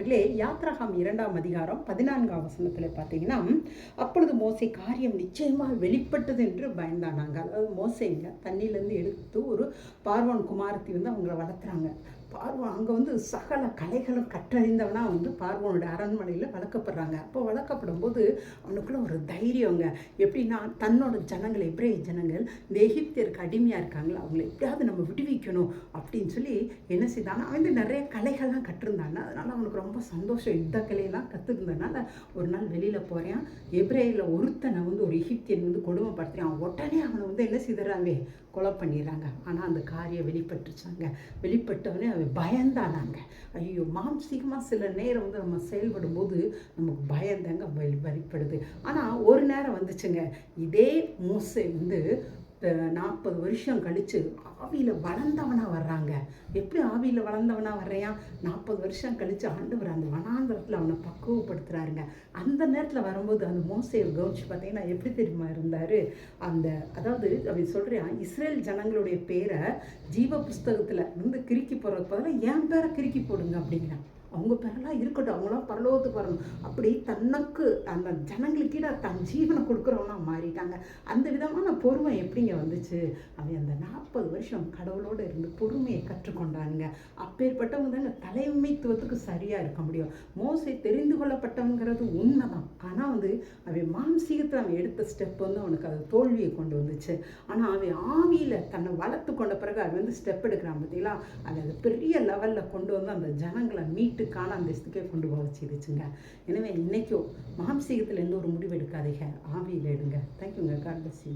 பிரியமானவர்களே, யாத்ராகம் 2ஆம் அதிகாரம் 14ஆம் வசனத்தில் பார்த்தீங்கன்னா, அப்பொழுது மோசே காரியம் நிச்சயமாக வெளிப்பட்டது என்று பயந்தானாங்க. அதாவது மோசேங்க தண்ணியிலேருந்து எடுத்து ஒரு பார்வோன் குமாரத்தி அவங்கள வளர்த்துறாங்க. பார்வோன் அங்கே சகல கலைகளும் கற்றறிந்தவனா பார்வோனுடைய அரண்மனையில் வளர்க்கப்படுறாங்க. அப்போ வளர்க்கப்படும் போது அவனுக்குள்ள ஒரு தைரியங்க. எப்படின்னா, தன்னோட ஜனங்கள் எப்ரேய ஜனங்கள் இந்த எகிப்தியருக்கு அடிமையாக இருக்காங்களா, அவங்களை எப்படியாவது நம்ம விடுவிக்கணும் அப்படின்னு சொல்லி என்ன செய்தானா, அவன் நிறைய கலைகள்லாம் கற்றிருந்தாங்க. அதனால் அவனுக்கு ரொம்ப சந்தோஷம். யுத்த கலையெல்லாம் கற்றுருந்ததுனால ஒரு நாள் வெளியில் போகிறேன். எப்ரேயில் ஒருத்தனை ஒரு எகிப்தியன் கொடுமைப்படுத்துகிறான். உடனே அவனை என்ன செய்கிறாங்க, கொலை பண்ணிடுறாங்க. ஆனால் அந்த காரியம் வெளிப்பட்டுச்சாங்க. வெளிப்பட்டவனே அவன் பயந்தானாங்க. ஐயோ, மாம்சீகமாக சில நேரம் நம்ம செயல்படும் போது நமக்கு பயந்தாங்க வெளிப்படுது. ஆனால் ஒரு நேரம் வந்துச்சுங்க, இதே மோசே 40 வருஷம் கழித்து ஆவியில் வளர்ந்தவனாக வர்றாங்க. எப்படி ஆவியில் வளர்ந்தவனாக வர்றையான்? 40 வருஷம் கழித்து ஆண்டவர் அந்த வனாந்தரத்தில் அவனை பக்குவப்படுத்துகிறாருங்க. அந்த நேரத்தில் வரும்போது அந்த மோசையை கவனிச்சு பார்த்தீங்கன்னா எப்படி தெரியுமா இருந்தார்? அதாவது அவன் சொல்கிறான், இஸ்ரேல் ஜனங்களுடைய பேரை ஜீவ புஸ்தகத்தில் கிறுக்கி போடுறதுக்கு பதிலாக என் பேரை கிறுக்கி போடுங்க அப்படிங்கிறான். அவங்க பேரெல்லாம் இருக்கட்டும், அவங்களாம் பரலோகத்துக்கு வரணும். அப்படி தனக்கு அந்த ஜனங்களுக்கீட தன் ஜீவனை கொடுக்குறவனா மாறிட்டாங்க. அந்த விதமான பொறுமை எப்படிங்க வந்துச்சு? அவன் அந்த 40 வருஷம் கடவுளோடு இருந்து பொறுமையை கற்றுக்கொண்டானுங்க. அப்பேற்பட்டவங்க தாங்க தலைமைத்துவத்துக்கு சரியாக இருக்க முடியும். மோசே தெரிந்து கொள்ளப்பட்டவங்கிறது உண்மைதான். ஆனால் அவன் மாம்சீகத்தில் அவன் எடுத்த ஸ்டெப் அவனுக்கு அது தோல்வியை கொண்டு வந்துச்சு. ஆனால் அவன் ஆவியில் தன்னை வளர்த்து கொண்ட பிறகு அவன் ஸ்டெப் எடுக்கிறான் பார்த்தீங்களா, அது பெரிய லெவலில் கொண்டு அந்த ஜனங்களை மீட்டுக்கான அந்த இடத்துக்கே கொண்டு போக வச்சிருச்சுங்க. எனவே இன்னைக்கும் மாம்சீகத்தில் எந்த ஒரு முடிவு எடுக்காதீங்க, ஆவியில் எடுங்க. தேங்க்யூங்க. God bless you.